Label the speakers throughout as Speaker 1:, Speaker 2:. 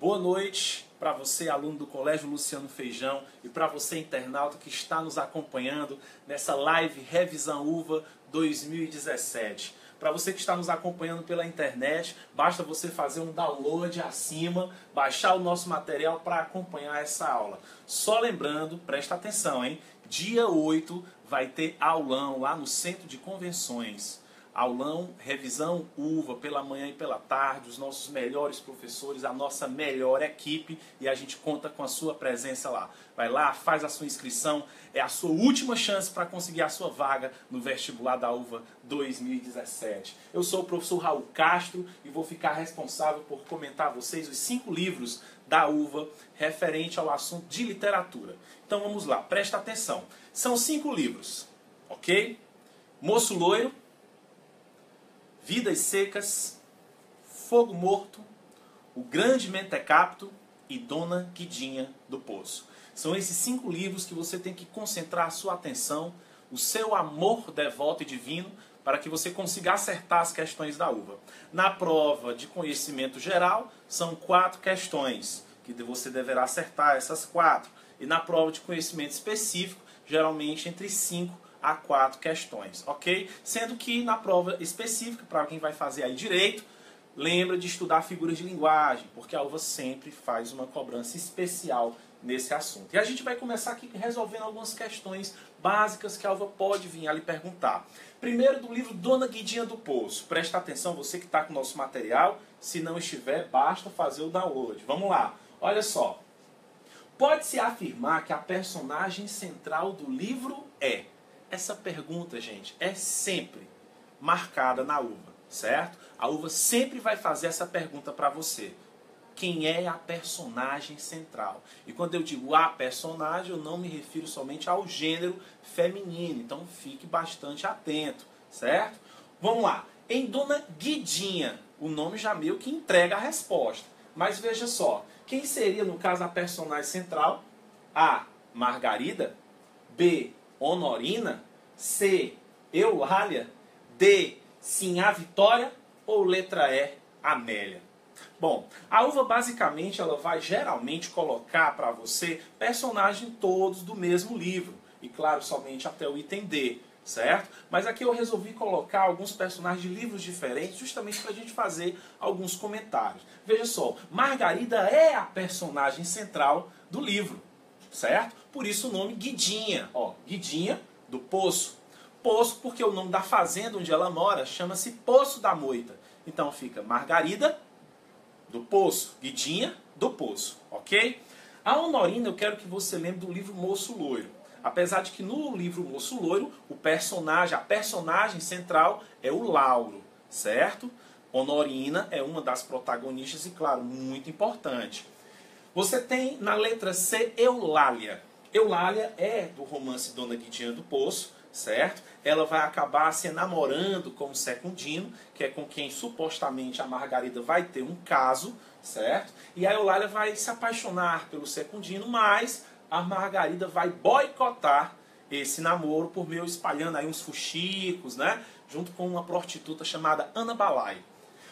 Speaker 1: Boa noite para você, aluno do Colégio Luciano Feijão, e para você, internauta, que está nos acompanhando nessa live Revisão UVA 2017. Para você que está nos acompanhando pela internet, basta você fazer um download acima, baixar o nosso material para acompanhar essa aula. Só lembrando, presta atenção, hein? Dia 8 vai ter aulão lá no Centro de Convenções. Aulão, revisão UVA, pela manhã e pela tarde, os nossos melhores professores, a nossa melhor equipe, e a gente conta com a sua presença lá. Vai lá, faz a sua inscrição, é a sua última chance para conseguir a sua vaga no vestibular da UVA 2017. Eu sou o professor Raul Castro e vou ficar responsável por comentar a vocês os 5 livros da UVA referente ao assunto de literatura. Então vamos lá, presta atenção. São 5 livros, ok? Moço Loiro, Vidas Secas, Fogo Morto, O Grande Mentecapto e Dona Guidinha do Poço. São esses 5 livros que você tem que concentrar a sua atenção, o seu amor devoto e divino, para que você consiga acertar as questões da UVA. Na prova de conhecimento geral, são 4 questões, que você deverá acertar essas 4. E na prova de conhecimento específico, geralmente entre 5 a 4 questões, ok? Sendo que na prova específica, para quem vai fazer aí direito, lembra de estudar figuras de linguagem, porque a UVA sempre faz uma cobrança especial nesse assunto. E a gente vai começar aqui resolvendo algumas questões básicas que a UVA pode vir a lhe perguntar. Primeiro, do livro Dona Guidinha do Poço. Presta atenção, você que está com o nosso material. Se não estiver, basta fazer o download. Vamos lá, olha só. Pode-se afirmar que a personagem central do livro é... Essa pergunta, gente, é sempre marcada na UVA, certo? A UVA sempre vai fazer essa pergunta para você. Quem é a personagem central? E quando eu digo a personagem, eu não me refiro somente ao gênero feminino. Então fique bastante atento, certo? Vamos lá. Em Dona Guidinha, o nome já meio que entrega a resposta. Mas veja só, quem seria, no caso, a personagem central? A. Margarida. B. Honorina, C. Eulália, D. Sinhá Vitória ou letra E. Amélia? Bom, a UVA basicamente ela vai geralmente colocar para você personagens todos do mesmo livro. E claro, somente até o item D, certo? Mas aqui eu resolvi colocar alguns personagens de livros diferentes justamente para a gente fazer alguns comentários. Veja só, Margarida é a personagem central do livro, certo? Por isso o nome Guidinha, ó, Guidinha do Poço. Poço porque o nome da fazenda onde ela mora chama-se Poço da Moita. Então fica Margarida do Poço, Guidinha do Poço, ok? A Honorina eu quero que você lembre do livro Moço Loiro. Apesar de que no livro Moço Loiro, a personagem central é o Lauro, certo? Honorina é uma das protagonistas e, claro, muito importante. Você tem na letra C, Eulália. Eulália é do romance Dona Guidinha do Poço, certo? Ela vai acabar se namorando com o Secundino, que é com quem supostamente a Margarida vai ter um caso, certo? E a Eulália vai se apaixonar pelo Secundino, mas a Margarida vai boicotar esse namoro por meio espalhando aí uns fuxicos, né? Junto com uma prostituta chamada Ana Balai.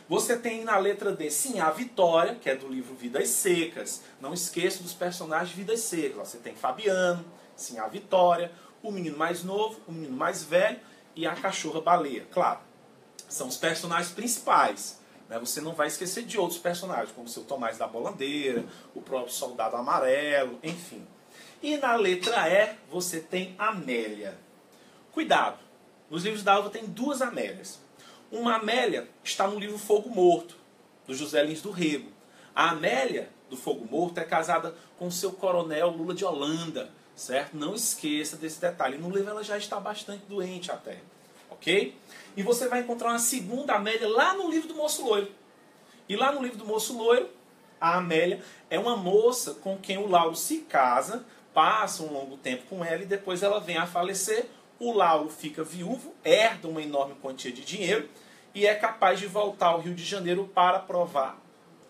Speaker 1: Você tem na letra D, Sinhá Vitória, que é do livro Vidas Secas. Não esqueça dos personagens de Vidas Secas. Você tem Fabiano, Sinhá Vitória, o menino mais novo, o menino mais velho e a cachorra baleia. Claro, são os personagens principais, né? Você não vai esquecer de outros personagens, como o seu Tomás da Bolandeira, o próprio Soldado Amarelo, enfim. E na letra E, você tem Amélia. Cuidado, nos livros da UVA tem 2 Amélias. Uma Amélia está no livro Fogo Morto, do José Lins do Rego. A Amélia, do Fogo Morto, é casada com o seu coronel Lula de Holanda, certo? Não esqueça desse detalhe. No livro ela já está bastante doente até, ok? E você vai encontrar uma segunda Amélia lá no livro do Moço Loiro. E lá no livro do Moço Loiro, a Amélia é uma moça com quem o Lauro se casa, passa um longo tempo com ela e depois ela vem a falecer. O Lauro fica viúvo, herda uma enorme quantia de dinheiro e é capaz de voltar ao Rio de Janeiro para provar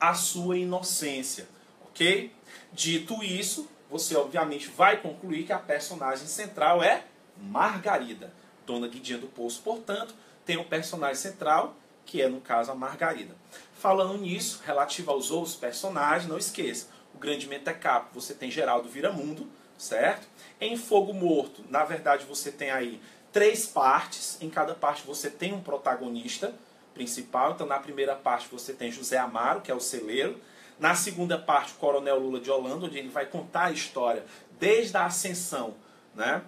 Speaker 1: a sua inocência, ok? Dito isso, você obviamente vai concluir que a personagem central é Margarida. Dona Guidinha do Poço, portanto, tem um personagem central que é, no caso, a Margarida. Falando nisso, relativo aos outros personagens, não esqueça, o Grande Mentecapto, você tem Geraldo Viramundo, certo? Em Fogo Morto, na verdade, você tem aí 3 partes, em cada parte você tem um protagonista principal. Então, na primeira parte você tem José Amaro, que é o celeiro. Na segunda parte, o Coronel Lula de Holanda, onde ele vai contar a história desde a ascensão, né,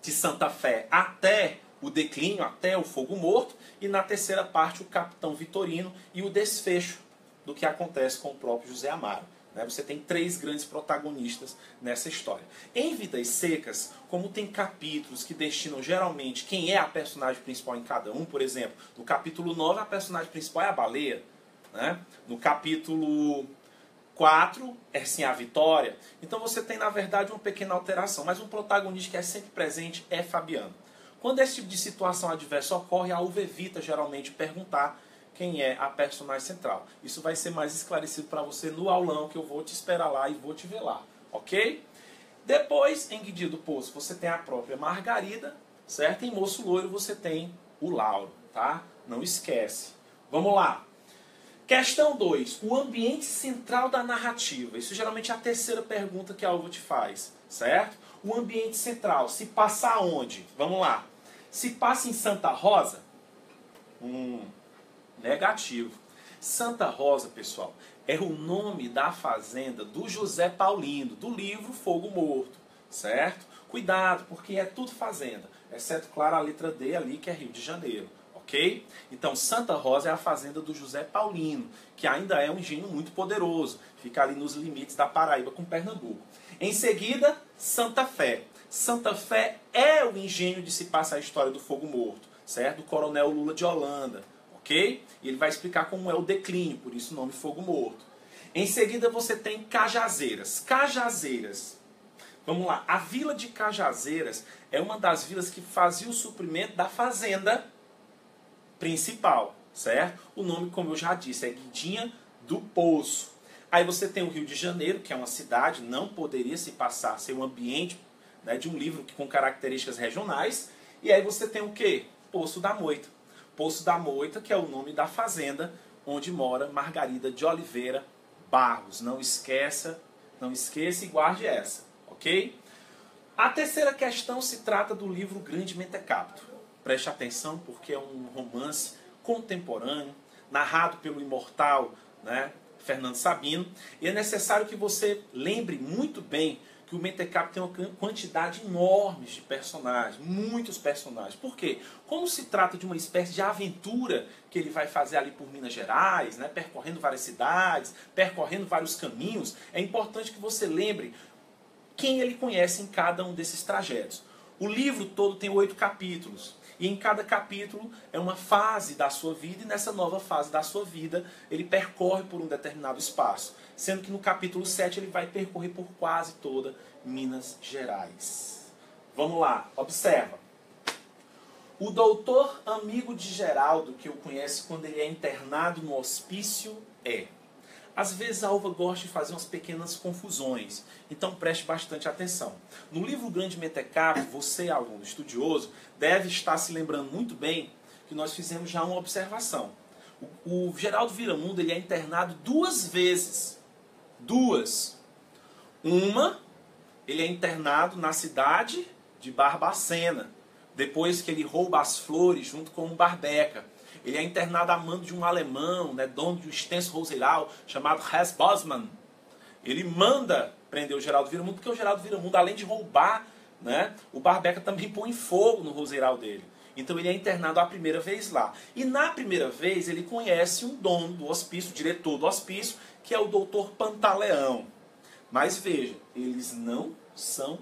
Speaker 1: de Santa Fé até o declínio, até o Fogo Morto. E na terceira parte, o Capitão Vitorino e o desfecho do que acontece com o próprio José Amaro. Você tem 3 grandes protagonistas nessa história. Em Vidas Secas, como tem capítulos que destinam geralmente quem é a personagem principal em cada um, por exemplo, no capítulo 9 a personagem principal é a baleia, né? No capítulo 4 é sim a Vitória. Então você tem, na verdade, uma pequena alteração, mas um protagonista que é sempre presente é Fabiano. Quando esse tipo de situação adversa ocorre, a uva evita geralmente perguntar quem é a personagem central. Isso vai ser mais esclarecido para você no aulão, que eu vou te esperar lá e vou te ver lá, ok? Depois, em Guidia do Poço, você tem a própria Margarida, certo? Em Moço Loiro você tem o Lauro, tá? Não esquece. Vamos lá. Questão 2. O ambiente central da narrativa. Isso geralmente é a terceira pergunta que a uva te faz, certo? O ambiente central, se passa aonde? Vamos lá. Se passa em Santa Rosa? Negativo. Santa Rosa, pessoal, é o nome da fazenda do José Paulino, do livro Fogo Morto, certo? Cuidado, porque é tudo fazenda, exceto, claro, a letra D ali, que é Rio de Janeiro, ok? Então, Santa Rosa é a fazenda do José Paulino, que ainda é um engenho muito poderoso, fica ali nos limites da Paraíba com Pernambuco. Em seguida, Santa Fé. Santa Fé é o engenho de se passar a história do Fogo Morto, certo? Do Coronel Lula de Holanda. Okay? E ele vai explicar como é o declínio, por isso o nome Fogo Morto. Em seguida você tem Cajazeiras. Cajazeiras. Vamos lá. A vila de Cajazeiras é uma das vilas que fazia o suprimento da fazenda principal, certo? O nome, como eu já disse, é Guidinha do Poço. Aí você tem o Rio de Janeiro, que é uma cidade, não poderia se passar, ser um ambiente, né, de um livro com características regionais. E aí você tem o quê? Poço da Moita. Poço da Moita, que é o nome da fazenda onde mora Margarida de Oliveira Barros. Não esqueça e guarde essa, ok? A terceira questão se trata do livro Grande Mentecapto. Preste atenção, porque é um romance contemporâneo, narrado pelo imortal, né, Fernando Sabino, e é necessário que você lembre muito bem que o Mentecapto tem uma quantidade enorme de personagens, muitos personagens. Por quê? Como se trata de uma espécie de aventura que ele vai fazer ali por Minas Gerais, né, percorrendo várias cidades, percorrendo vários caminhos, é importante que você lembre quem ele conhece em cada um desses trajetos. O livro todo tem 8 capítulos. E em cada capítulo é uma fase da sua vida, e nessa nova fase da sua vida ele percorre por um determinado espaço. Sendo que no capítulo 7 ele vai percorrer por quase toda Minas Gerais. Vamos lá, observa. O doutor amigo de Geraldo, que o conhece quando ele é internado no hospício, é... Às vezes a uva gosta de fazer umas pequenas confusões, então preste bastante atenção. No livro Grande Mentecapto, você, aluno estudioso, deve estar se lembrando muito bem que nós fizemos já uma observação. O Geraldo Viramundo ele é internado 2 vezes. 2. Uma, ele é internado na cidade de Barbacena, depois que ele rouba as flores junto com o Barbeca. Ele é internado a mando de um alemão, né, dono de um extenso roseiral, chamado Hans Bosman. Ele manda prender o Geraldo Viramundo, porque o Geraldo Viramundo, além de roubar, né, o Barbeca também põe fogo no roseiral dele. Então ele é internado a primeira vez lá. E na primeira vez ele conhece um dono do hospício, o diretor do hospício, que é o doutor Pantaleão. Mas veja, eles não são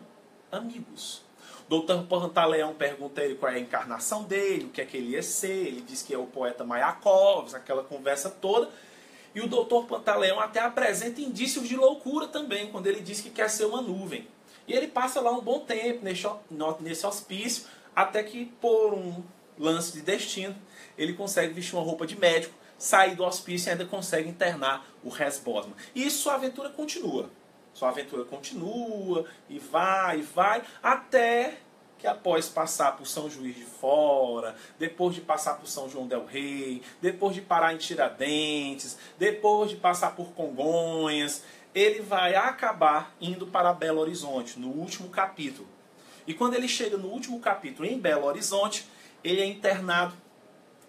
Speaker 1: amigos. Doutor Pantaleão pergunta a ele qual é a encarnação dele, o que é que ele ia ser, ele diz que é o poeta Mayakovsky, aquela conversa toda. E o doutor Pantaleão até apresenta indícios de loucura também, quando ele diz que quer ser uma nuvem. E ele passa lá um bom tempo nesse hospício, até que por um lance de destino, ele consegue vestir uma roupa de médico, sair do hospício e ainda consegue internar o Hans Bosman. E sua aventura continua. Sua aventura continua e vai, até que após passar por São Juiz de Fora, depois de passar por São João del Rei, depois de parar em Tiradentes, depois de passar por Congonhas, ele vai acabar indo para Belo Horizonte, no último capítulo. E quando ele chega no último capítulo em Belo Horizonte, ele é internado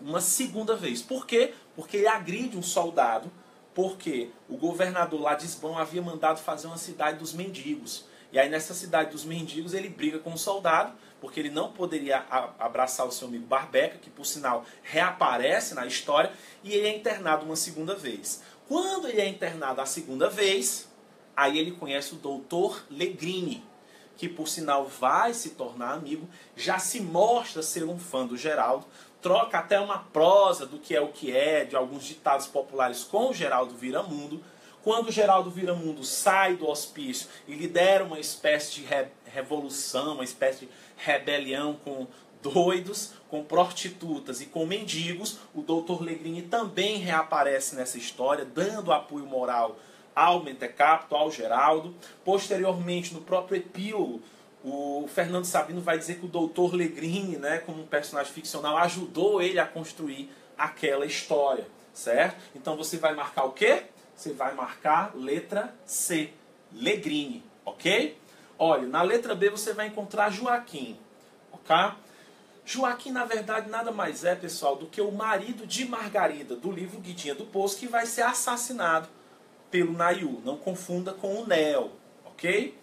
Speaker 1: uma segunda vez. Por quê? Porque ele agride um soldado, porque o governador lá de Lisbon havia mandado fazer uma cidade dos mendigos. E aí nessa cidade dos mendigos ele briga com o soldado, porque ele não poderia abraçar o seu amigo Barbeca, que por sinal reaparece na história, e ele é internado uma segunda vez. Quando ele é internado a segunda vez, aí ele conhece o doutor Legrini, que por sinal vai se tornar amigo, já se mostra ser um fã do Geraldo, troca até uma prosa do que é, de alguns ditados populares com o Geraldo Viramundo. Quando o Geraldo Viramundo sai do hospício e lidera uma espécie de revolução, uma espécie de rebelião com doidos, com prostitutas e com mendigos, o Dr. Legrini também reaparece nessa história, dando apoio moral ao Mentecapto, ao Geraldo. Posteriormente, no próprio epílogo, o Fernando Sabino vai dizer que o Dr. Legrini, né, como um personagem ficcional, ajudou ele a construir aquela história, certo? Então você vai marcar o quê? Você vai marcar letra C, Legrini, ok? Olha, na letra B você vai encontrar Joaquim, ok? Joaquim, na verdade, nada mais é, pessoal, do que o marido de Margarida, do livro Guidinha do Poço, que vai ser assassinado pelo Naiú. Não confunda com o Nel, ok?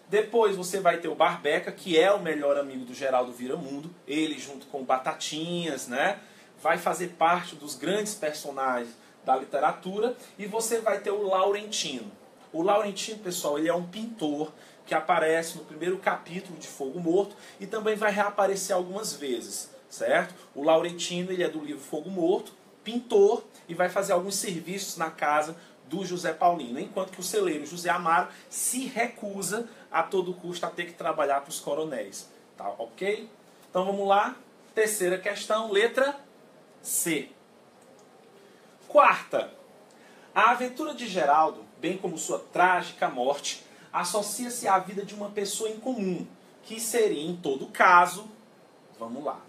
Speaker 1: Depois você vai ter o Barbeca, que é o melhor amigo do Geraldo Viramundo. Ele, junto com o Batatinhas, né, vai fazer parte dos grandes personagens da literatura. E você vai ter o Laurentino. O Laurentino, pessoal, ele é um pintor que aparece no primeiro capítulo de Fogo Morto e também vai reaparecer algumas vezes, certo? O Laurentino, ele é do livro Fogo Morto, pintor, e vai fazer alguns serviços na casa do José Paulino, enquanto que o celeiro José Amaro se recusa a todo custo a ter que trabalhar para os coronéis. Tá, ok? Então vamos lá. Terceira questão, letra C. Quarta. A aventura de Geraldo, bem como sua trágica morte, associa-se à vida de uma pessoa incomum, que seria, em todo caso, vamos lá.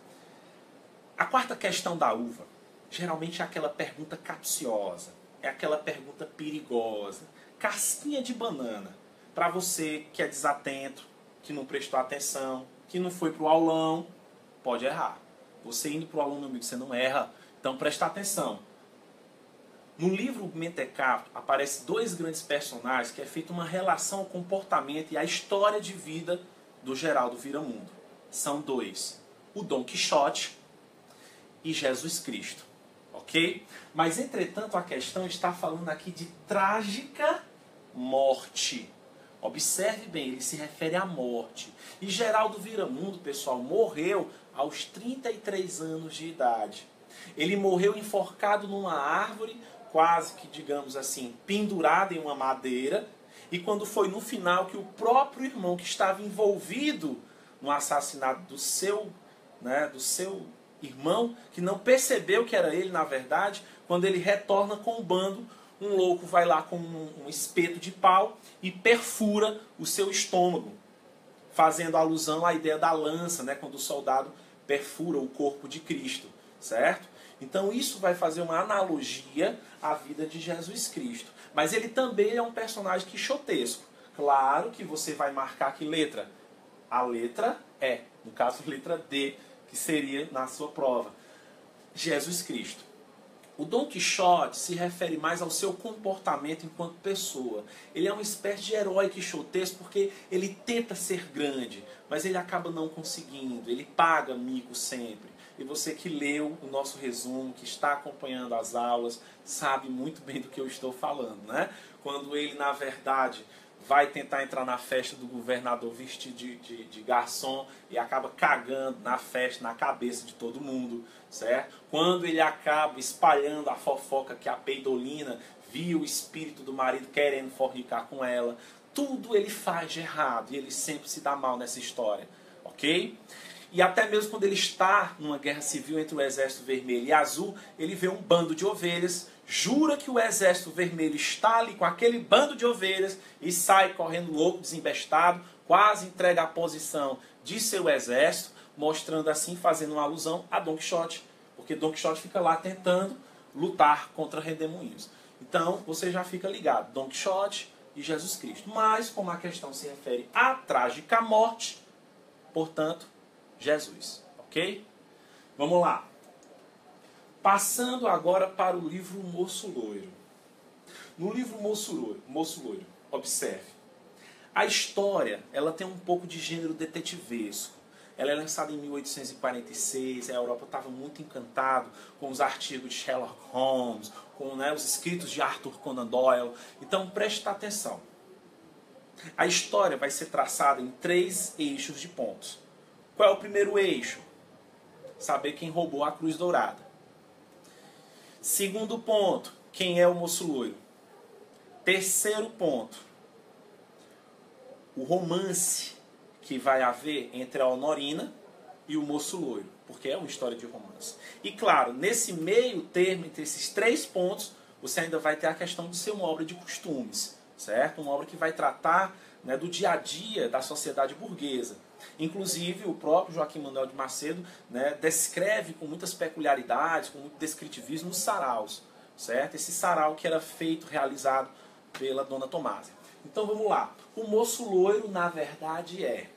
Speaker 1: A quarta questão da uva, geralmente é aquela pergunta capciosa, é aquela pergunta perigosa, casquinha de banana, para você que é desatento, que não prestou atenção, que não foi para o aulão, pode errar. Você indo para o aulão, meu amigo, você não erra, então presta atenção. No livro Mentecapto aparecem dois grandes personagens que é feita uma relação, comportamento e a história de vida do Geraldo Viramundo. São dois, o Dom Quixote e Jesus Cristo, ok? Mas entretanto a questão está falando aqui de trágica morte. Observe bem, ele se refere à morte. E Geraldo Viramundo, pessoal, morreu aos 33 anos de idade. Ele morreu enforcado numa árvore, quase que, digamos assim, pendurado em uma madeira, e quando foi no final que o próprio irmão que estava envolvido no assassinato do seu irmão, que não percebeu que era ele na verdade, quando ele retorna com o bando, um louco vai lá com um espeto de pau e perfura o seu estômago, fazendo alusão à ideia da lança, né, quando o soldado perfura o corpo de Cristo, certo? Então isso vai fazer uma analogia à vida de Jesus Cristo. Mas ele também é um personagem quixotesco. Claro que você vai marcar que letra? A letra E, no caso a letra D, que seria na sua prova. Jesus Cristo. O Dom Quixote se refere mais ao seu comportamento enquanto pessoa. Ele é uma espécie de herói quixotesco porque ele tenta ser grande, mas ele acaba não conseguindo. Ele paga mico sempre. E você que leu o nosso resumo, que está acompanhando as aulas, sabe muito bem do que eu estou falando, né? Quando ele, na verdade, vai tentar entrar na festa do governador vestido de garçom e acaba cagando na festa, na cabeça de todo mundo, certo? Quando ele acaba espalhando a fofoca que a peidolina viu o espírito do marido querendo fornicar com ela, tudo ele faz de errado e ele sempre se dá mal nessa história, ok? E até mesmo quando ele está numa guerra civil entre o Exército Vermelho e Azul, ele vê um bando de ovelhas, jura que o Exército Vermelho está ali com aquele bando de ovelhas e sai correndo louco, desembestado, quase entrega a posição de seu exército, mostrando assim, fazendo uma alusão a Don Quixote, porque Don Quixote fica lá tentando lutar contra redemoinhos. Então, você já fica ligado, Don Quixote e Jesus Cristo. Mas, como a questão se refere à trágica morte, portanto, Jesus. Ok? Vamos lá. Passando agora para o livro Moço Loiro. No livro Moço Loiro, observe. A história, ela tem um pouco de gênero detetivesco. Ela é lançada em 1846, a Europa estava muito encantada com os artigos de Sherlock Holmes, com os escritos de Arthur Conan Doyle. Então preste atenção. A história vai ser traçada em 3 eixos de pontos. Qual é o primeiro eixo? Saber quem roubou a Cruz Dourada. Segundo ponto, quem é o Moço Loiro. Terceiro ponto, o romance que vai haver entre a Honorina e o Moço Loiro, porque é uma história de romance. E claro, nesse meio termo, entre esses 3 pontos, você ainda vai ter a questão de ser uma obra de costumes, certo? Uma obra que vai tratar, né, do dia a dia da sociedade burguesa. Inclusive, o próprio Joaquim Manuel de Macedo, né, descreve com muitas peculiaridades, com muito descritivismo, os saraus, certo? Esse sarau que era feito, realizado pela Dona Tomásia. Então vamos lá. O Moço Loiro, na verdade, é...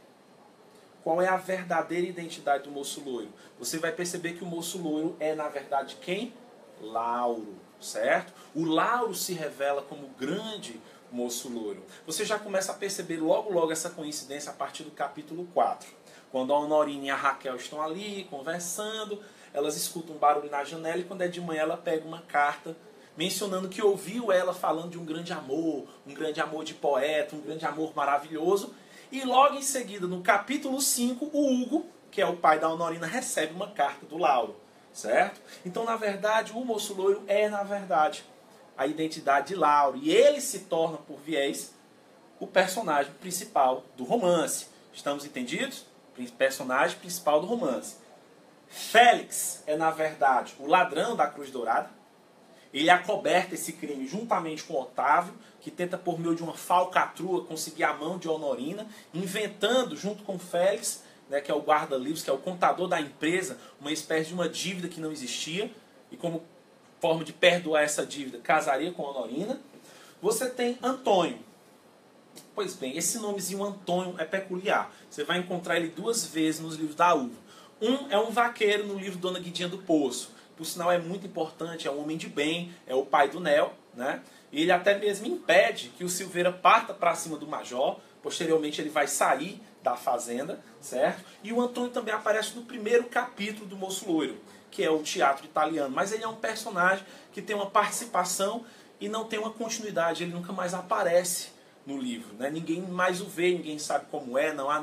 Speaker 1: Qual é a verdadeira identidade do Moço Loiro? Você vai perceber que o Moço Loiro é, na verdade, quem? Lauro, certo? O Lauro se revela como grande Moço Loiro. Você já começa a perceber logo essa coincidência a partir do capítulo 4. Quando a Honorina e a Raquel estão ali conversando, elas escutam um barulho na janela e quando é de manhã ela pega uma carta mencionando que ouviu ela falando de um grande amor de poeta, um grande amor maravilhoso. E logo em seguida, no capítulo 5, o Hugo, que é o pai da Honorina, recebe uma carta do Lauro, certo? Então, na verdade, o Moço Loiro é, na verdade, a identidade de Lauro. E ele se torna, por viés, o personagem principal do romance. Estamos entendidos? Personagem principal do romance. Félix é, na verdade, o ladrão da Cruz Dourada. Ele acoberta esse crime juntamente com Otávio, que tenta, por meio de uma falcatrua, conseguir a mão de Honorina, inventando, junto com Félix, né, que é o guarda-livros, que é o contador da empresa, uma espécie de uma dívida que não existia, e como forma de perdoar essa dívida, casaria com Honorina. Você tem Antônio. Pois bem, esse nomezinho Antônio é peculiar. Você vai encontrar ele 2 vezes nos livros da Uva. Um é um vaqueiro no livro Dona Guidinha do Poço. Por sinal, é muito importante, é um homem de bem, é o pai do Nel, né? E ele até mesmo impede que o Silveira parta para cima do Major. Posteriormente, ele vai sair da fazenda, certo? E o Antônio também aparece no primeiro capítulo do Moço Loiro, que é o teatro italiano. Mas ele é um personagem que tem uma participação e não tem uma continuidade. Ele nunca mais aparece no livro, né? Ninguém mais o vê, ninguém sabe como é, não há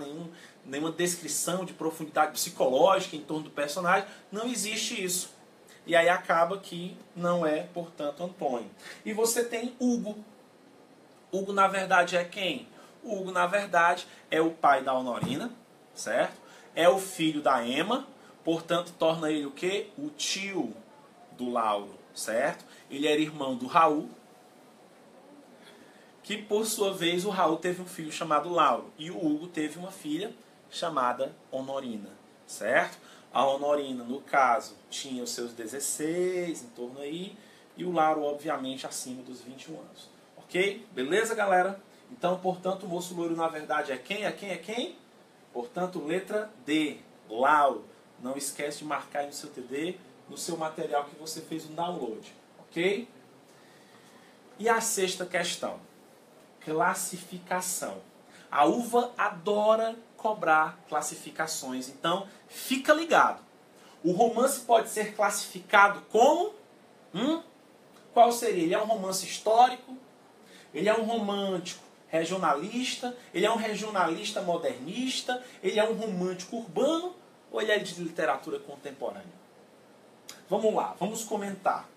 Speaker 1: nenhuma descrição de profundidade psicológica em torno do personagem. Não existe isso. E aí acaba que não é, portanto, Antônio. E você tem Hugo. Hugo, na verdade, é quem? O Hugo, na verdade, é o pai da Honorina, certo? É o filho da Ema, portanto, torna ele o quê? O tio do Lauro, certo? Ele era irmão do Raul, que, por sua vez, o Raul teve um filho chamado Lauro. E o Hugo teve uma filha chamada Honorina, certo? A Honorina, no caso, tinha os seus 16, em torno aí, e o Lauro, obviamente, acima dos 21 anos. Ok? Beleza, galera? Então, portanto, o Moço Loiro, na verdade, é quem? É quem? É quem? Portanto, letra D, Lauro. Não esquece de marcar aí no seu TD, no seu material que você fez um download. Ok? E a 6ª questão. Classificação. A Uva adora cobrar classificações, então fica ligado. O romance pode ser classificado como... Qual seria? Ele é um romance histórico? Ele é um romântico regionalista? Ele é um regionalista modernista? Ele é um romântico urbano? Ou ele é de literatura contemporânea? Vamos lá, vamos comentar.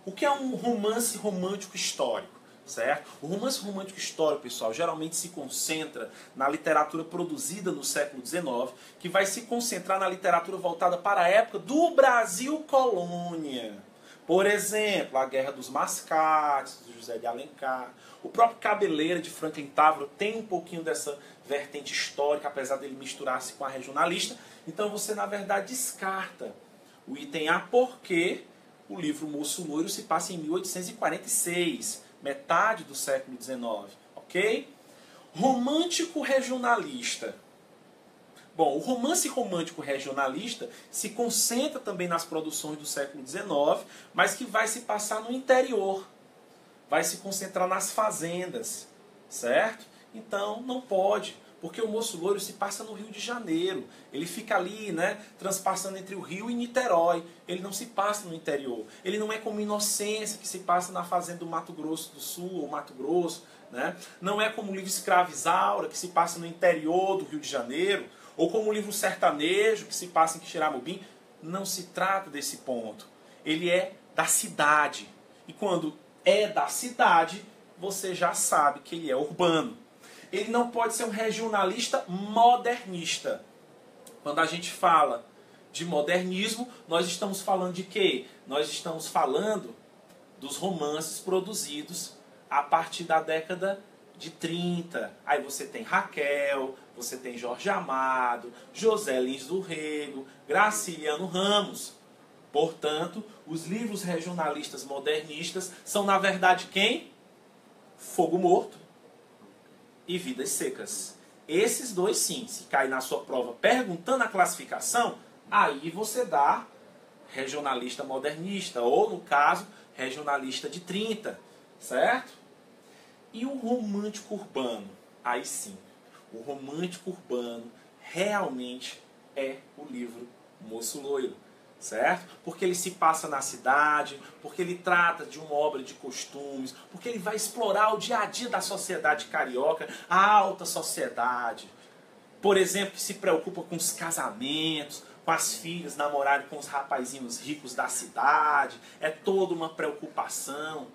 Speaker 1: O que é um romance romântico histórico? Certo? O romance romântico histórico, pessoal, geralmente se concentra na literatura produzida no século XIX, que vai se concentrar na literatura voltada para a época do Brasil colônia. Por exemplo, A Guerra dos Mascates, de José de Alencar. O próprio Cabeleira, de Franklin Távora, tem um pouquinho dessa vertente histórica, apesar dele misturar-se com a regionalista. Então você, na verdade, descarta o item A, porque o livro Moço Loiro se passa em 1846, metade do século XIX, ok? Romântico regionalista. Bom, o romance romântico regionalista se concentra também nas produções do século XIX, mas que vai se passar no interior, vai se concentrar nas fazendas, certo? Então não pode, porque o Moço Loiro se passa no Rio de Janeiro, ele fica ali, né, transpassando entre o Rio e Niterói, ele não se passa no interior, ele não é como Inocência, que se passa na fazenda do Mato Grosso do Sul, ou Mato Grosso, né? Não é como o livro Escrava Isaura, que se passa no interior do Rio de Janeiro, ou como o livro Sertanejo, que se passa em Quixeramobim. Não se trata desse ponto. Ele é da cidade. E quando é da cidade, você já sabe que ele é urbano. Ele não pode ser um regionalista modernista. Quando a gente fala de modernismo, nós estamos falando de quê? Nós estamos falando dos romances produzidos a partir da década de 30. Aí você tem Raquel, você tem Jorge Amado, José Lins do Rego, Graciliano Ramos. Portanto, os livros regionalistas modernistas são, na verdade, quem? Fogo Morto e Vidas Secas. Esses dois, sim, se cair na sua prova perguntando a classificação, aí você dá regionalista modernista, ou, no caso, regionalista de 30, certo? E o romântico urbano? Aí sim, o romântico urbano realmente é o livro Moço Loiro, certo? Porque ele se passa na cidade, porque ele trata de uma obra de costumes, porque ele vai explorar o dia a dia da sociedade carioca, a alta sociedade. Por exemplo, que se preocupa com os casamentos, com as filhas namorarem com os rapazinhos ricos da cidade. É toda uma preocupação.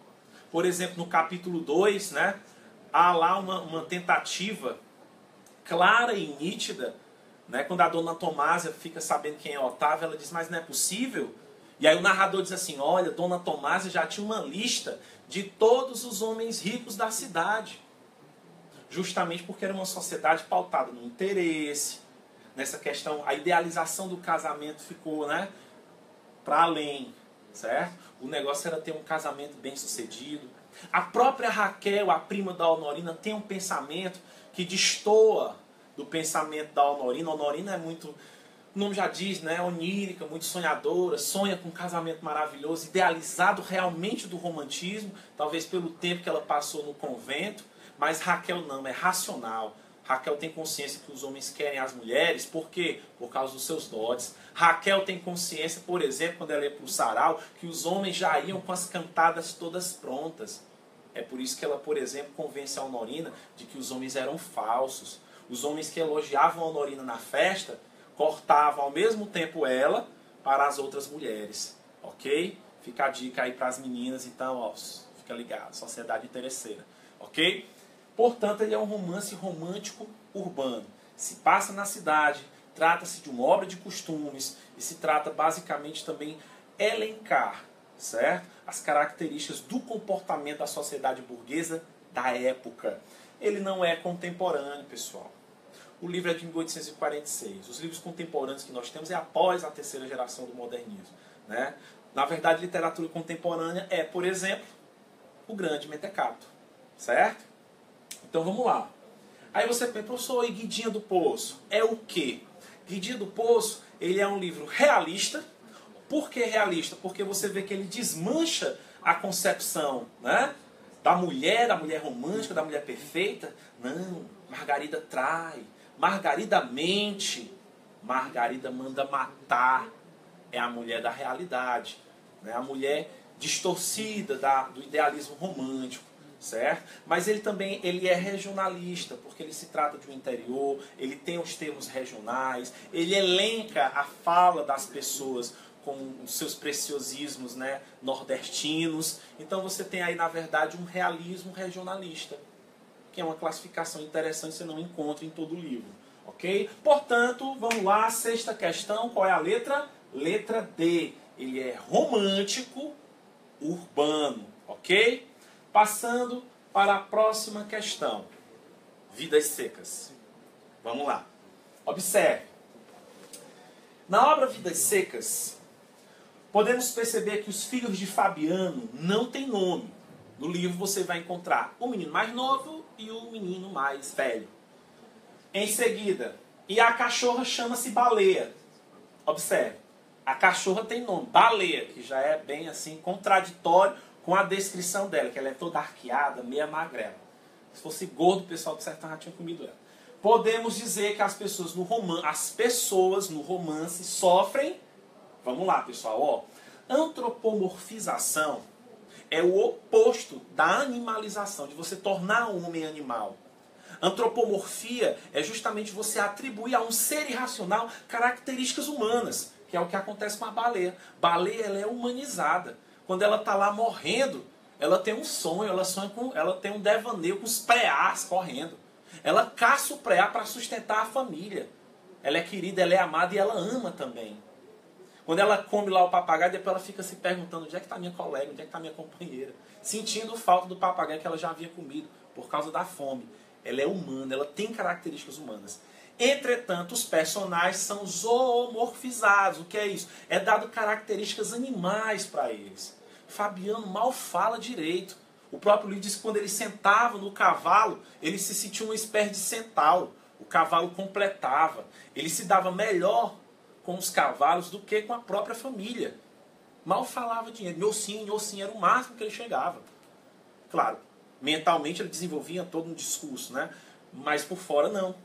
Speaker 1: Por exemplo, no capítulo 2, né, há lá uma tentativa clara e nítida, né, quando a dona Tomásia fica sabendo quem é Otávio, ela diz, mas não é possível? E aí o narrador diz assim, olha, dona Tomásia já tinha uma lista de todos os homens ricos da cidade. Justamente porque era uma sociedade pautada no interesse, nessa questão, a idealização do casamento ficou, né, para além, certo? O negócio era ter um casamento bem sucedido. A própria Raquel, a prima da Honorina, tem um pensamento que destoa do pensamento da Honorina. A Honorina é muito, o nome já diz, né, onírica, muito sonhadora, sonha com um casamento maravilhoso, idealizado realmente do romantismo, talvez pelo tempo que ela passou no convento. Mas Raquel não, é racional. Raquel tem consciência que os homens querem as mulheres, por quê? Por causa dos seus dotes. Raquel tem consciência, por exemplo, quando ela ia para o sarau, que os homens já iam com as cantadas todas prontas. É por isso que ela, por exemplo, convence a Honorina de que os homens eram falsos. Os homens que elogiavam a Honorina na festa, cortavam ao mesmo tempo ela para as outras mulheres. Ok? Fica a dica aí para as meninas, então, ó, fica ligado, sociedade interesseira. Ok? Portanto, ele é um romance romântico urbano. Se passa na cidade, trata-se de uma obra de costumes e se trata basicamente também elencar, certo? As características do comportamento da sociedade burguesa da época. Ele não é contemporâneo, pessoal. O livro é de 1846. Os livros contemporâneos que nós temos é após a terceira geração do modernismo, né? Na verdade, literatura contemporânea é, por exemplo, o Grande Mentecato, certo? Então vamos lá. Aí você pensa, professor, e Guidinha do Poço é o quê? Guidinha do Poço, ele é um livro realista. Por que realista? Porque você vê que ele desmancha a concepção, né, da mulher romântica, da mulher perfeita. Não, Margarida trai, Margarida mente, Margarida manda matar. É a mulher da realidade, né? A mulher distorcida do idealismo romântico. Certo? Mas ele também é regionalista, porque ele se trata de um interior, ele tem os termos regionais, ele elenca a fala das pessoas com os seus preciosismos, né, nordestinos. Então você tem aí, na verdade, um realismo regionalista, que é uma classificação interessante que você não encontra em todo o livro. Ok? Portanto, vamos lá, sexta questão, qual é a letra? Letra D. Ele é romântico, urbano, ok? Passando para a próxima questão. Vidas secas. Vamos lá. Observe. Na obra Vidas Secas, podemos perceber que os filhos de Fabiano não têm nome. No livro você vai encontrar o menino mais novo e o menino mais velho. Em seguida, e a cachorra chama-se Baleia. Observe, a cachorra tem nome, Baleia, que já é bem assim contraditório com a descrição dela, que ela é toda arqueada, meia magrela. Se fosse gordo, o pessoal do sertão já tinha comido ela. Podemos dizer que as pessoas no romance sofrem, vamos lá pessoal, ó, antropomorfização é o oposto da animalização, de você tornar um homem animal. Antropomorfia é justamente você atribuir a um ser irracional características humanas, que é o que acontece com a baleia. Baleia, ela é humanizada. Quando ela está lá morrendo, ela tem um sonho, ela tem um devaneio com os preás correndo. Ela caça o preá para sustentar a família. Ela é querida, ela é amada e ela ama também. Quando ela come lá o papagaio, depois ela fica se perguntando onde é que está minha colega, onde é que está minha companheira. Sentindo falta do papagaio que ela já havia comido por causa da fome. Ela é humana, ela tem características humanas. Entretanto, os personagens são zoomorfizados. O que é isso? É dado características animais para eles. Fabiano mal fala direito. O próprio livro diz que quando ele sentava no cavalo, ele se sentia uma espécie de centauro. O cavalo completava. Ele se dava melhor com os cavalos do que com a própria família. Mal falava dinheiro. Nhocinho era o máximo que ele chegava. Claro, mentalmente ele desenvolvia todo um discurso, né? Mas por fora não.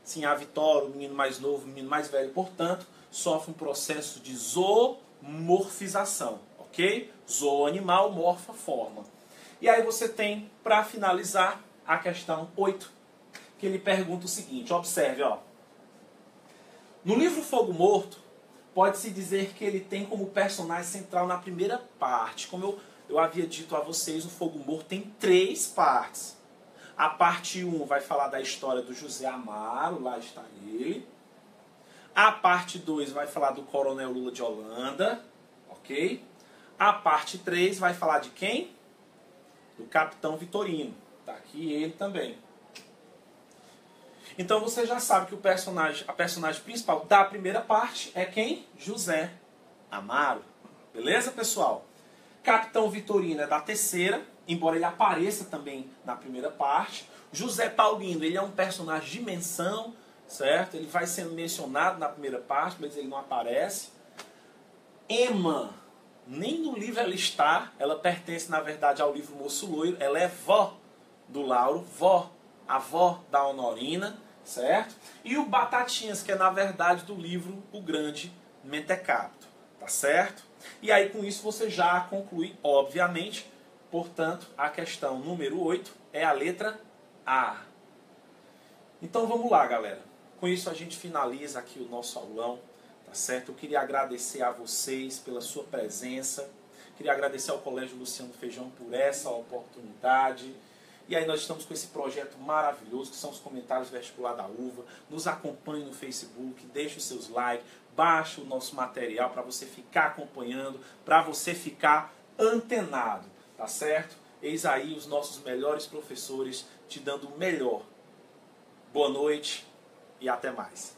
Speaker 1: Sim, a Vitória, o menino mais novo, o menino mais velho, portanto, sofre um processo de zoomorfização, ok? Zoo animal, morfa forma. E aí você tem, para finalizar, a questão 8, que ele pergunta o seguinte, observe, ó. No livro Fogo Morto, pode-se dizer que ele tem como personagem central na primeira parte. Como eu havia dito a vocês, o Fogo Morto tem 3 partes. A parte 1 vai falar da história do José Amaro, lá está ele. A parte 2 vai falar do Coronel Lula de Holanda, ok? A parte 3 vai falar de quem? Do Capitão Vitorino. Está aqui ele também. Então você já sabe que a personagem principal da primeira parte é quem? José Amaro. Beleza, pessoal? Capitão Vitorino é da terceira, embora ele apareça também na primeira parte. José Paulino, ele é um personagem de menção, certo? Ele vai sendo mencionado na primeira parte, mas ele não aparece. Emma, nem no livro ela está, ela pertence na verdade ao livro Moço Loiro, ela é vó do Lauro, avó da Honorina, certo? E o Batatinhas, que é na verdade do livro O Grande Mentecapto, tá certo? E aí com isso você já conclui, obviamente, portanto, a questão número 8 é a letra A. Então vamos lá, galera. Com isso a gente finaliza aqui o nosso aulão, tá certo? Eu queria agradecer a vocês pela sua presença, queria agradecer ao Colégio Luciano Feijão por essa oportunidade. E aí nós estamos com esse projeto maravilhoso, que são os comentários vestibular da UVA. Nos acompanhe no Facebook, deixe os seus likes, baixe o nosso material para você ficar acompanhando, para você ficar antenado, tá certo? Eis aí os nossos melhores professores te dando o melhor. Boa noite e até mais.